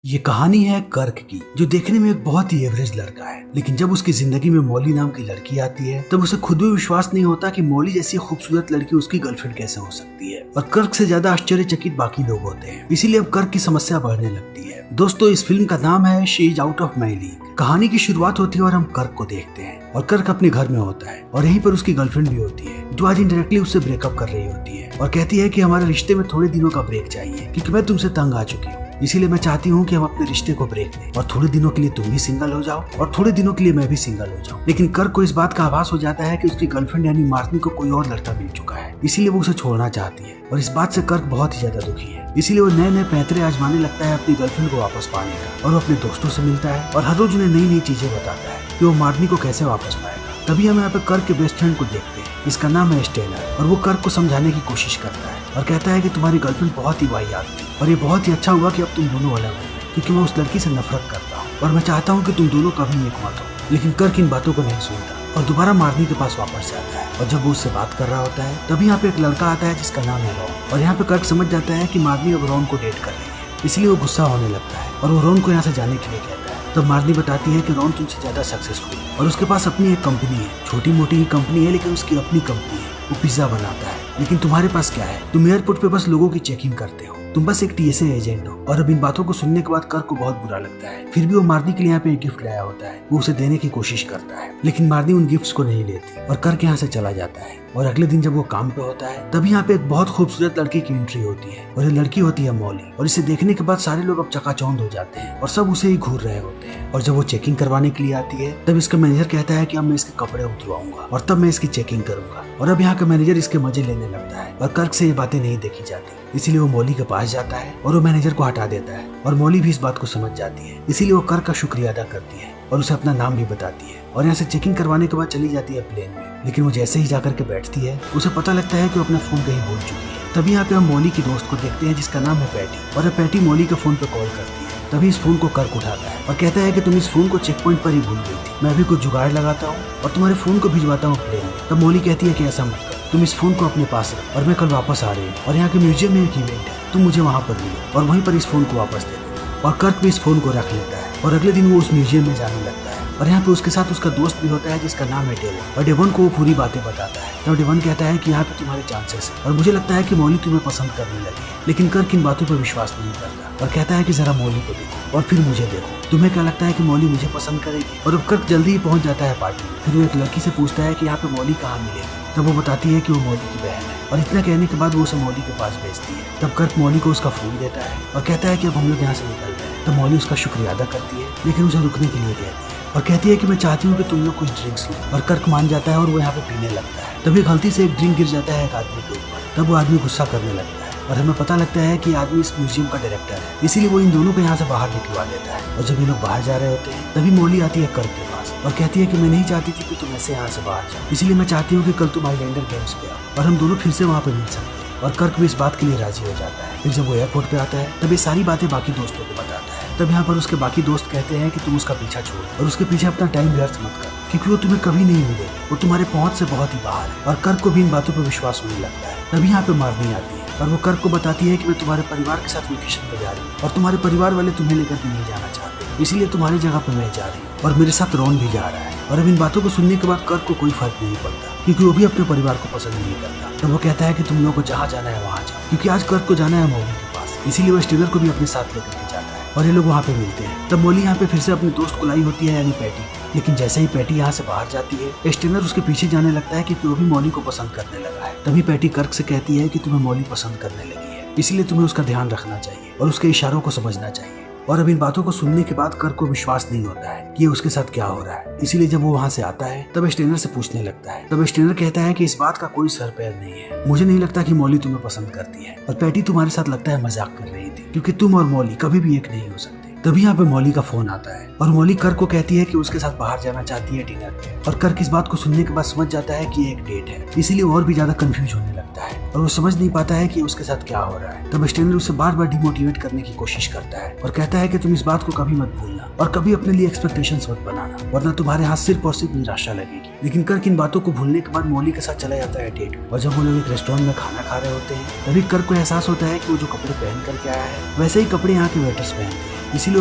ये कहानी है कर्क की, जो देखने में एक बहुत ही एवरेज लड़का है, लेकिन जब उसकी जिंदगी में मॉली नाम की लड़की आती है तब उसे खुद भी विश्वास नहीं होता कि मॉली जैसी खूबसूरत लड़की उसकी गर्लफ्रेंड कैसे हो सकती है। और कर्क से ज्यादा आश्चर्यचकित बाकी लोग होते हैं, इसीलिए अब कर्क की समस्या बढ़ने लगती है। दोस्तों, इस फिल्म का नाम है she is out of my league. कहानी की शुरुआत होती है और हम कर्क को देखते हैं और कर्क अपने घर में होता है और यहीं पर उसकी गर्लफ्रेंड भी होती है, जो आज इंडायरेक्टली उससे ब्रेकअप कर रही होती है और कहती है कि हमारे रिश्ते में थोड़े दिनों का ब्रेक चाहिए क्योंकि मैं तुमसे तंग आ चुकी हूँ। इसीलिए मैं चाहती हूँ कि हम अपने रिश्ते को ब्रेक दें और थोड़े दिनों के लिए तुम भी सिंगल हो जाओ और थोड़े दिनों के लिए मैं भी सिंगल हो जाऊँ। लेकिन कर्क को इस बात का आभास हो जाता है कि उसकी गर्लफ्रेंड यानी मार्नी को कोई और लड़का मिल चुका है, इसीलिए वो उसे छोड़ना चाहती है और इस बात से कर्क बहुत ही ज्यादा दुखी है। इसीलिए वो नए नए पैंतरे आजमाने लगता है अपनी गर्लफ्रेंड को वापस पाने का और वो अपने दोस्तों से मिलता है और हर रोज उन्हें नई नई चीजें बताता है कि वो मार्नी को कैसे वापस पाएगा। तभी हम यहाँ पे कर्क के बेस्ट फ्रेंड को देखते हैं, इसका नाम है स्टेनर, और वो कर्क को समझाने की कोशिश करता है और कहता है कि तुम्हारी गर्लफ्रेंड बहुत ही वाहियात थी और ये बहुत ही अच्छा हुआ कि अब तुम दोनों अलग हो गए, क्योंकि मैं उस लड़की से नफरत करता हूँ और मैं चाहता हूँ कि तुम दोनों कभी एक मत हो। लेकिन कर्क इन बातों को नहीं सुनता और दोबारा मार्नी के पास वापस जाता है और जब वो उससे बात कर रहा होता है तभी यहाँ पे एक लड़का आता है जिसका नाम है रॉन, और यहाँ पे कर्क समझ जाता है कि मार्नी अब रॉन को डेट कर रही है, इसलिए वो गुस्सा होने लगता है और वो रॉन को यहाँ से जाने के लिए कहता है। तब मार्नी बताती है कि रॉन तुमसे ज्यादा सक्सेसफुल है और उसके पास अपनी एक कंपनी है, छोटी मोटी ही कंपनी है लेकिन उसकी अपनी कंपनी है, वो पिज्जा बनाता है। लेकिन तुम्हारे पास क्या है, तुम एयरपोर्ट पे बस लोगों की चेकिंग करते हो, तुम बस एक टीएसए एजेंट हो। और अब इन बातों को सुनने के बाद कर्क को बहुत बुरा लगता है, फिर भी वो मार्नी के लिए यहाँ पे एक गिफ्ट लाया होता है, वो उसे देने की कोशिश करता है, लेकिन मार्नी उन गिफ्ट्स को नहीं लेती और कर्क यहाँ से चला जाता है। और अगले दिन जब वो काम पे होता है तभी यहाँ पे एक बहुत खूबसूरत लड़की की एंट्री होती है और ये लड़की होती है मॉली, और इसे देखने के बाद सारे लोग अब चकाचौंध हो जाते हैं और सब उसे ही घूर रहे होते हैं। और जब वो चेकिंग करवाने के लिए आती है तब इसका मैनेजर कहता है कि अब मैं इसके कपड़े उतरवाऊंगा और तब मैं इसकी चेकिंग करूंगा, और अब यहाँ का मैनेजर इसके मजे लेने लगता है और कर्क से ये बातें नहीं देखी जाती, इसीलिए वो मॉली के पास जाता है और वो मैनेजर को हटा देता है और मॉली भी इस बात को समझ जाती है, इसीलिए वो कर्क का शुक्रिया अदा करती है और उसे अपना नाम भी बताती है और यहाँ से चेकिंग करवाने के बाद चली जाती है प्लेन में। लेकिन वो जैसे ही जाकर के बैठती है उसे पता लगता है कि वो अपना फोन कहीं भूल चुकी है। तभी यहाँ पे हम मॉली की दोस्त को देखते हैं जिसका नाम है पैटी, और पैटी मॉली के फोन पे कॉल करती है। तभी इस फोन को कर्क उठाता है और कहता है कि तुम इस फोन को चेक पॉइंट पर ही भूल गई थी, मैं भी कुछ जुगाड़ लगाता हूँ और तुम्हारे फोन को भिजवाता हूँ प्लेन में। तब मॉली कहती है कि ऐसा मत कर, तुम इस फोन को अपने पास रख और मैं कल वापस आ रही हूँ और यहाँ के म्यूजियम में एक इवेंट है, तुम मुझे वहाँ पर मिलो और वहीं पर इस फोन को वापस दे देना। और कर्क भी इस फोन को रख लेता है और अगले दिन वो उस म्यूजियम में जाने लगता है और यहाँ पे उसके साथ उसका दोस्त भी होता है जिसका नाम है डेवन, और डेवन को वो पूरी बातें बताता है। तब डेवन कहता है कि यहाँ पे तुम्हारे चांसेस है और मुझे लगता है कि मॉली तुम्हें पसंद करने लगी है। लेकिन कर्क इन बातों पर विश्वास नहीं करता और कहता है कि जरा मॉली को देखो और फिर मुझे देखो, तुम्हें क्या लगता है कि मॉली मुझे पसंद करेगी। और अब कर्क जल्दी ही पहुंच जाता है पार्टी में। फिर वो एक लड़की से पूछता है कि यहाँ पे मॉली कहाँ मिलेगी, तब वो बताती है कि वो मॉली की बहन है और इतना कहने के बाद वो उसे मॉली के पास भेजती है। तब कर्क मॉली को उसका फोन देता है और कहता है कि अब हम लोग यहाँ से निकल रहे हैं। तब मॉली उसका शुक्रिया अदा करती है लेकिन उसे रुकने के लिए कहती है और कहती है कि मैं चाहती हूँ कि तुम लोग कुछ ड्रिंक्स लो, और कर्क मान जाता है और वो यहाँ पे पीने लगता है। तभी गलती से एक ड्रिंक गिर जाता है एक आदमी के ऊपर, तब वो आदमी गुस्सा करने लगता है और हमें पता लगता है कि आदमी इस म्यूजियम का डायरेक्टर है, इसीलिए वो इन दोनों को यहाँ से बाहर निकलवा देता है। और जब ये लोग बाहर जा रहे होते हैं तभी मॉली आती है कर्क के पास और कहती है कि मैं नहीं चाहती थी कि तुम ऐसे यहाँ से बाहर जाओ, इसलिए मैं चाहती हूँ कि कल तुम आइलैंडर गेम्स पे आओ और हम दोनों फिर से वहाँ पे मिल सकते हैं। और कर्क भी इस बात के लिए राजी हो जाता है। फिर जब वो एयरपोर्ट पे आता है तब ये सारी बातें बाकी दोस्तों को बताता है। तब यहाँ पर उसके बाकी दोस्त कहते हैं कि तुम उसका पीछा छोड़ और उसके पीछे अपना टाइम व्यर्थ मत कर, क्योंकि वो तुम्हें कभी नहीं मिलेगी, वो तुम्हारे पहुंच से बहुत ही बाहर है। और कर्क को भी इन बातों पर विश्वास होने लगता है। तभी यहाँ पे मार्नी आती है और वो कर्क को बताती है कि मैं तुम्हारे परिवार के साथ वेकेशन पे जा रही हूँ और तुम्हारे परिवार वाले तुम्हें लेकर के नहीं जाना चाहते, इसीलिए तुम्हारी जगह पे मैं जा रही हूँ और मेरे साथ रॉन भी जा रहा है। और अब इन बातों को सुनने के बाद कर्क को कोई फर्क नहीं पड़ता, क्योंकि वो भी अपने परिवार को पसंद नहीं करता। तब वो कहता है कि तुम लोगों को जहाँ जाना है वहाँ जाओ, क्योंकि आज कर्क को जाना है मॉली के पास, इसीलिए वो स्टेनर को भी अपने साथ लेकर के जाता है और ये लोग वहाँ पे मिलते हैं। तब मॉली यहाँ पे फिर से अपने दोस्त को लाई होती है यानी पैटी, लेकिन जैसे ही पैटी यहाँ से बाहर जाती है स्टेनर उसके पीछे जाने लगता है क्योंकि वो भी मॉली को पसंद करने लगा है। तभी पैटी कर्क से कहती है कि तुम्हें मॉली पसंद करने लगी है, इसलिए तुम्हें उसका ध्यान रखना चाहिए और उसके इशारों को समझना चाहिए। और अब इन बातों को सुनने के बाद कर्क को विश्वास नहीं होता है कि उसके साथ क्या हो रहा है, इसीलिए जब वो वहाँ से आता है तब स्टेनर से पूछने लगता है। तब स्टेनर कहता है कि इस बात का कोई सर पैर नहीं है, मुझे नहीं लगता कि मॉली तुम्हें पसंद करती है और पैटी तुम्हारे साथ लगता है मजाक कर रही थी, क्योंकि तुम और मॉली कभी भी एक नहीं हो सकते। तभी यहाँ पे मॉली का फोन आता है और मॉली कर्क को कहती है कि उसके साथ बाहर जाना चाहती है डिनर पे, और कर्क इस बात को सुनने के बाद समझ जाता है कि ये एक डेट है, इसीलिए और भी ज्यादा कंफ्यूज होने लगता है और वो समझ नहीं पाता है कि उसके साथ क्या हो रहा है। तब स्टेनर उसे बार बार डिमोटिवेट करने की कोशिश करता है और कहता है कि तुम इस बात को कभी मत भूलना और कभी अपने लिए एक्सपेक्टेशंस मत बनाना, वरना तुम्हारे हाथ सिर्फ और सिर्फ निराशा लगेगी। लेकिन कर्क इन बातों को भूलने के बाद मॉली के साथ चला जाता है डेट, और जब वो लोग एक रेस्टोरेंट में खाना खा रहे होते हैं तभी कर्क को एहसास होता है कि वो जो कपड़े पहन करके आया है वैसे ही कपड़े यहाँ के वेटर्स पहनते हैं, इसीलिए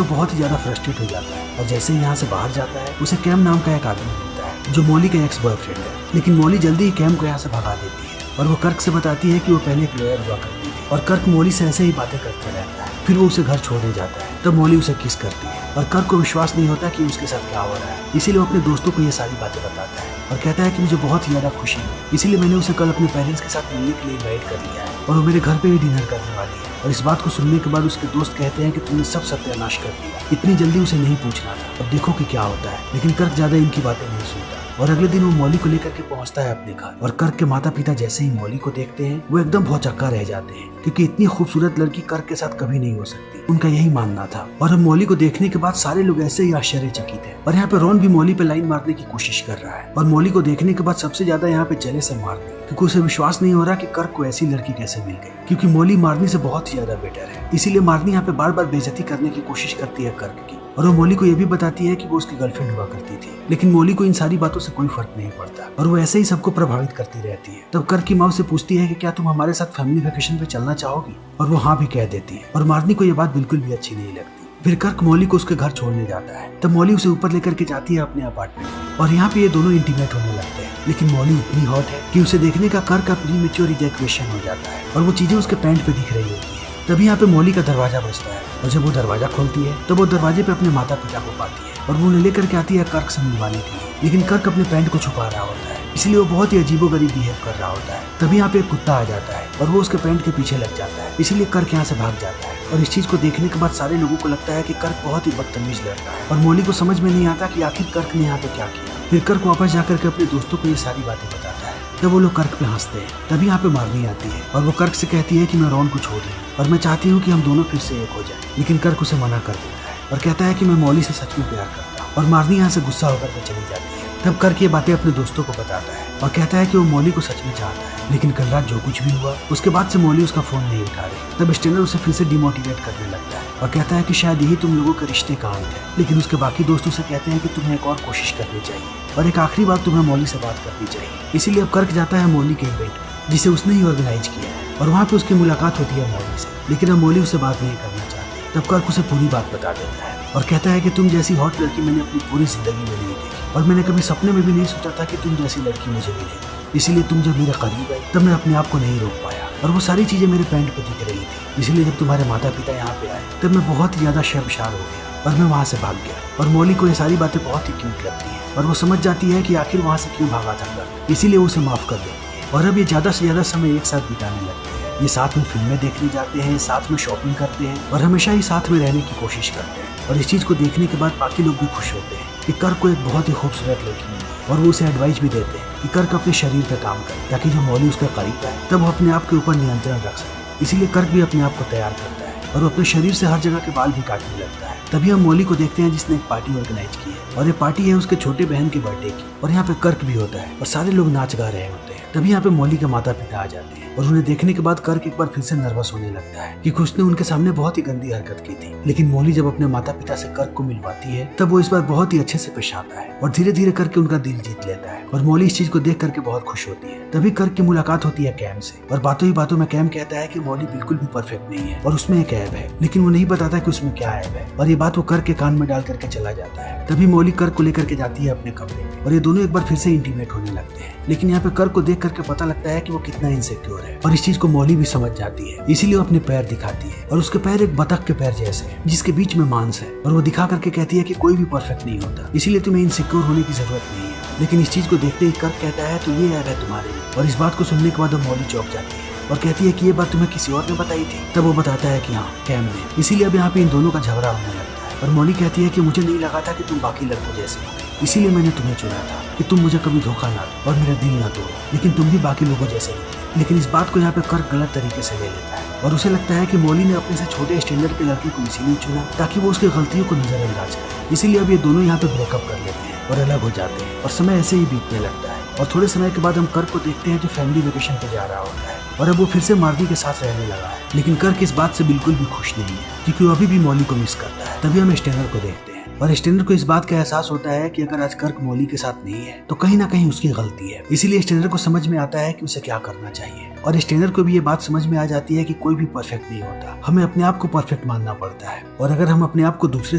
वो बहुत ही ज्यादा फ्रस्ट्रेट हो जाता है और जैसे ही यहाँ से बाहर जाता है उसे कैम नाम का एक आदमी मिलता है जो मॉली का एक्स बॉयफ्रेंड है। लेकिन मॉली जल्दी ही कैम को यहाँ से भगा देती है और वो कर्क से बताती है कि वो पहले एक लॉयर हुआ करती थी और कर्क मॉली से ऐसे ही बातें करते रहता है। फिर वो उसे घर छोड़ने जाता है तब मॉली उसे किस करती है और कर्क को विश्वास नहीं होता कि उसके साथ क्या हो रहा है। इसीलिए वो अपने दोस्तों को ये सारी बातें बताता है और कहता है कि मुझे बहुत ही ज्यादा खुशी है, इसीलिए मैंने उसे कल अपने पेरेंट्स के साथ मिलने के लिए इनवाइट कर लिया है और वो मेरे घर पे ही डिनर करने वाली है। और इस बात को सुनने के बाद उसके दोस्त कहते हैं कि तुमने सब सत्यानाश कर दिया, इतनी जल्दी उसे नहीं पूछना था, अब देखो कि क्या होता है। लेकिन कर्क ज्यादा इनकी बातें नहीं सुनता और अगले दिन वो मॉली को लेकर के पहुंचता है अपने घर और कर्क के माता पिता जैसे ही मॉली को देखते हैं वो एकदम भौचक्का रह जाते हैं क्योंकि इतनी खूबसूरत लड़की कर्क के साथ कभी नहीं हो सकती, उनका यही मानना था। और अब मॉली को देखने के बाद सारे लोग ऐसे ही आश्चर्यचकित हैं और यहाँ पे रॉन भी मॉली पे लाइन मारने की कोशिश कर रहा है और मॉली को देखने के बाद सबसे ज्यादा यहाँ पे जेलस है मार्नी, क्योंकि उसे विश्वास नहीं हो रहा कि कर्क को ऐसी लड़की कैसे मिल गई, क्योंकि मॉली मार्नी से बहुत ही ज्यादा बेटर है। इसीलिए मार्नी यहाँ पे बार बार बेइज्जती करने की कोशिश करती है कर्क की और वो मॉली को ये भी बताती है कि वो उसकी गर्लफ्रेंड हुआ करती थी। लेकिन मॉली को इन सारी बातों से कोई फर्क नहीं पड़ता और वो ऐसे ही सबको प्रभावित करती रहती है। तब कर्क की माँ से पूछती है कि क्या तुम हमारे साथ फैमिली वेकेशन पे चलना चाहोगी, और वो हाँ भी कह देती है और मार्नी को ये बात बिल्कुल भी अच्छी नहीं लगती। फिर कर्क मॉली को उसके घर छोड़ने जाता है तब मॉली उसे ऊपर लेकर के जाती है अपने अपार्टमेंट में और यहाँ पे ये दोनों इंटीमेट होने लगते हैं। लेकिन मॉली इतनी हॉट है कि उसे देखने का कर्क का प्रीमेच्योर इजैकुलेशन हो जाता है और वो चीजें उसके पैंट पे दिख रही होती है। तभी यहाँ पे मॉली का दरवाजा बजता है और जब वो दरवाजा खोलती है तो वो दरवाजे पे अपने माता पिता को पाती है और वो उन्हें लेकर के आती है कर्क से मिलवाने के लिए। लेकिन कर्क अपने पैंट को छुपा रहा होता है, इसलिए वो बहुत ही अजीबोगरीब बिहेव कर रहा होता है। तभी यहाँ पे एक कुत्ता आ जाता है और वो उसके पैंट के पीछे लग जाता है, इसीलिए कर्क यहाँ से भाग जाता है। और इस चीज को देखने के बाद सारे लोगों को लगता है कि कर्क बहुत ही बदतमीज लड़का है और मॉली को समझ में नहीं आता कि आखिर कर्क ने यहाँ पे क्या किया। फिर कर्क वापस जाकर के अपने दोस्तों को ये सारी बातें बताता है तब वो लोग कर्क पे हंसते हैं। तभी यहाँ पे मार्नी आती है और वो कर्क से कहती है कि मैं रॉन को छोड़ रही हूँ और मैं चाहती हूँ कि हम दोनों फिर से एक हो जाएं। लेकिन कर्क उसे मना कर देता है और कहता है कि मैं मॉली से सच में प्यार करता हूँ और मार्नी यहाँ से गुस्सा होकर के चली जाती है। तब कर्क ये बातें अपने दोस्तों को बताता है और कहता है कि वो मॉली को सच में चाहता है। लेकिन कल रात जो कुछ भी हुआ उसके बाद से मॉली उसका फोन नहीं उठा रही। तब स्टेनर उसे फिर से डिमोटिवेट करने लगता है और कहता है कि शायद यही तुम लोगों के रिश्ते का अंत है। लेकिन उसके बाकी दोस्तों से कहते हैं कि तुम्हें एक और कोशिश करनी चाहिए और एक आखिरी बार तुम्हें मॉली से बात करनी चाहिए। इसीलिए अब कर्क जाता है मॉली के इवेंट में जिसे उसने ही ऑर्गेनाइज किया है और वहाँ पे उसकी मुलाकात होती है मॉली से। लेकिन अब मॉली उसे बात नहीं करना चाहती। तब कर्क उसे पूरी बात बता देता है और कहता है कि तुम जैसी हॉट लड़की मैंने अपनी पूरी जिंदगी में नहीं देखी और मैंने कभी सपने में भी नहीं सोचा था कि तुम जैसी लड़की मुझे मिलेगी। इसीलिए तुम जब मेरे करीब आई तब मैं अपने आप को नहीं रोक पाया और वो सारी चीजें मेरे पैंट पे दिख रही थी। इसलिए जब तुम्हारे माता पिता यहाँ पे आए तब मैं बहुत ही ज्यादा शर्मशार हो गया और मैं वहाँ से भाग गया। और मॉली को ये सारी बातें बहुत ही क्यूट लगती है और वो समझ जाती है कि आखिर वहाँ से क्यों भागा था कर्क, इसीलिए उसे माफ कर देती है। और अब ये ज्यादा से ज्यादा समय एक साथ बिताने लगते हैं। ये साथ में फिल्में देखने जाते हैं, साथ में शॉपिंग करते हैं और हमेशा ही साथ में रहने की कोशिश करते हैं। और इस चीज को देखने के बाद बाकी लोग भी खुश होते हैं कि कर्क को एक बहुत ही खूबसूरत लड़की मिली और वो उसे एडवाइस भी देते हैं कि कर्क अपने शरीर पर काम करे ताकि जब मॉली उसके करीब आए तब वो अपने आप के ऊपर नियंत्रण रख सके। इसीलिए कर्क भी अपने आप को तैयार करता है और वो अपने शरीर से हर जगह के बाल भी काटने लगता है। तभी हम मॉली को देखते हैं जिसने एक पार्टी ऑर्गेनाइज की है और ये पार्टी है उसके छोटे बहन के बर्थडे की और यहाँ पे कर्क भी होता है और सारे लोग नाच गा रहे होते हैं। तभी यहाँ पे मॉली के माता पिता आ जाते हैं और उन्हें देखने के बाद कर्क एक बार फिर से नर्वस होने लगता है कि उसने उनके सामने बहुत ही गंदी हरकत की थी। लेकिन मॉली जब अपने माता पिता से कर्क को मिलवाती है तब वो इस बार बहुत ही अच्छे से पेश आता है और धीरे धीरे करके उनका दिल जीत लेता है और मॉली इस चीज को देख करके बहुत खुश होती है। तभी कर्क की मुलाकात होती है कैम से और बातों ही बातों में कैम कहता है कि मॉली बिल्कुल भी परफेक्ट नहीं है और उसमें एक ऐब है, लेकिन वो नहीं बताता कि उसमें क्या ऐब है और ये बात वो कर्क के कान में डाल करके चला जाता है। तभी मॉली कर्क को लेकर के जाती है अपने कमरे में और ये दोनों एक बार फिर से इंटीमेट होने लगते हैं। लेकिन यहाँ पे कर्क को देख करके पता लगता है कि वो कितना इनसिक्योर है और इस चीज को मॉली भी समझ जाती है। इसीलिए वो अपने पैर दिखाती है और उसके पैर एक बतख के पैर जैसे हैं जिसके बीच में मांस है और वो दिखा करके कहती है कि कोई भी परफेक्ट नहीं होता, इसीलिए तुम्हें इनसिक्योर होने की जरूरत नहीं है। लेकिन इस चीज को देखते ही कर्क कहता है तो ये ऐब है तुम्हारे में। और इस बात को सुनने के बाद मॉली चौंक जाती है और कहती है कि ये बात तुम्हें किसी और ने बताई थी। तब वो बताता है कि हाँ, कैम ने। इसीलिए अब यहाँ पे इन दोनों का झगड़ा होने लगता है और मॉली कहती है कि मुझे नहीं लगा था कि तुम बाकी लड़कों जैसे हो, इसीलिए मैंने तुम्हें चुना था कि तुम मुझे कभी धोखा ना दो और मेरा दिल ना तोड़ो, लेकिन तुम भी बाकी लोगों जैसे निकले। लेकिन इस बात को यहाँ पे कर्क गलत तरीके से ले लेता है और उसे लगता है कि मॉली ने अपने से छोटे स्टैंडर्ड के लड़के को इसीलिए चुना ताकि वो उसकी गलतियों को नजरअंदाज करे। इसीलिए अब ये दोनों यहाँ पे ब्रेकअप कर लेते हैं और अलग हो जाते हैं और समय ऐसे ही बीतने लगता है। और थोड़े समय के बाद हम कर्क को देखते हैं जो फैमिली वेकेशन पे जा रहा होता है और अब वो फिर से मार्नी के साथ रहने लगा है। लेकिन कर्क इस बात से बिल्कुल भी खुश नहीं है क्योंकि वो अभी भी मॉली को मिस करता है। तभी हम स्टेनर को देखते हैं और स्टेनर को इस बात का एहसास होता है कि अगर आज कर्क मॉली के साथ नहीं है तो कहीं ना कहीं उसकी गलती है। इसीलिए स्टेनर को समझ में आता है कि उसे क्या करना चाहिए और स्टेनर को भी ये बात समझ में आ जाती है कि कोई भी परफेक्ट नहीं होता, हमें अपने आप को परफेक्ट मानना पड़ता है और अगर हम अपने आप को दूसरे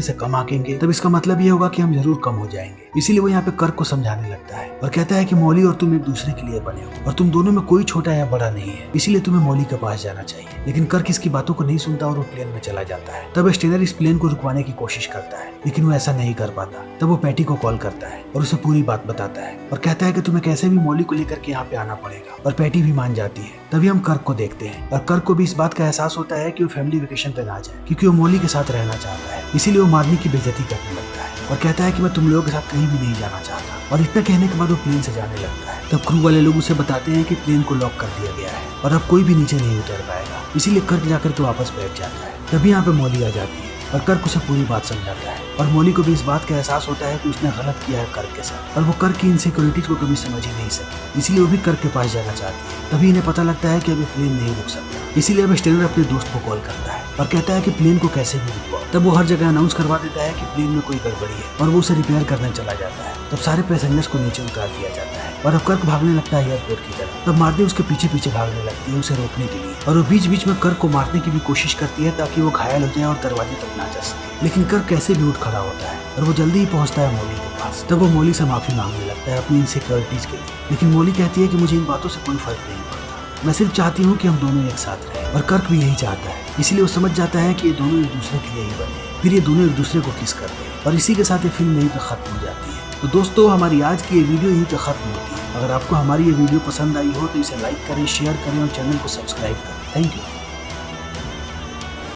से कम आंकेंगे तब इसका मतलब ये होगा कि हम जरूर कम हो जाएंगे। इसीलिए वो यहाँ पे कर्क को समझाने लगता है और कहता है कि मॉली और तुम एक दूसरे के लिए बने हो और तुम दोनों में कोई छोटा या बड़ा नहीं है, इसीलिए तुम्हें मॉली के पास जाना चाहिए। लेकिन कर्क इसकी बातों को नहीं सुनता और वो प्लेन में चला जाता है। तब स्टेनर इस प्लेन को रुकवाने की कोशिश करता है लेकिन वो ऐसा नहीं कर पाता। तब वो पैटी को कॉल करता है और उसे पूरी बात बताता है और कहता है कि तुम्हें कैसे भी मॉली को लेकर के यहाँ पे आना पड़ेगा और पैटी भी मान जाती है। तभी हम कर्क को देखते हैं और कर्क को भी इस बात का एहसास होता है कि वो फैमिली वेकेशन पे ना जाए क्योंकि वो मॉली के साथ रहना चाहता है। इसीलिए वो मार्नी की बेइज्जती करने लगता है और कहता है कि मैं तुम लोगों के साथ कहीं भी नहीं जाना चाहता। और इतना कहने के बाद वो प्लेन से जाने लगता है। तब क्रू वाले लोग उसे बताते हैं कि प्लेन को लॉक कर दिया गया है और अब कोई भी नीचे नहीं उतर पाएगा। इसीलिए कर्क जाकर के वापस बैठ जाता है। तभी यहाँ पे मॉली आ जाती है और कर्क उसे पूरी बात समझाता है और मॉली को भी इस बात का एहसास होता है कि उसने गलत किया है कर्क के साथ और वो कर्क की इनसिक्योरिटीज को कभी समझ ही नहीं सकी। इसीलिए वो भी कर्क के पास जाना चाहती है। तभी इन्हें पता लगता है कि अभी प्लेन नहीं रुक सकता। इसीलिए अब स्टेनर अपने दोस्त को कॉल करता है और कहता है कि प्लेन को कैसे भी रुकवाओ। तब वो हर जगह अनाउंस करवा देता है कि प्लेन में कोई गड़बड़ी है और वो उसे रिपेयर करने चला जाता है। तब सारे पैसेंजर्स को नीचे उतार दिया जाता है और अब कर्क भागने लगता है एयरपोर्ट की तरफ। तब मार्नी उसके पीछे पीछे भागने लगती है उसे रोकने के लिए और वो बीच बीच में कर्क को मारने की भी कोशिश करती है ताकि वो घायल हो जाए और दरवाजे तक ना जा सके। लेकिन कर्क कैसे भी उठ खड़ा होता है और वो जल्दी ही पहुंचता है मॉली के पास। तब वो मॉली से माफी मांगने लगता है अपनी इनसिक्योरिटीज के लिए। लेकिन मॉली कहती है कि मुझे इन बातों से कोई फर्क नहीं पड़ता, मैं सिर्फ चाहती हूँ कि हम दोनों एक साथ रहें। और कर्क भी यही चाहता है। इसीलिए वो समझ जाता है कि ये दोनों एक दूसरे के लिए ही बने। फिर ये दोनों एक दूसरे को किस करते हैं और इसी के साथ ये फिल्म यहीं पे खत्म हो जाती है। तो दोस्तों हमारी आज की ये वीडियो यहीं पे खत्म होती है। अगर आपको हमारी ये वीडियो पसंद आई हो तो इसे लाइक करें, शेयर करें और चैनल को सब्सक्राइब करें। Thank you.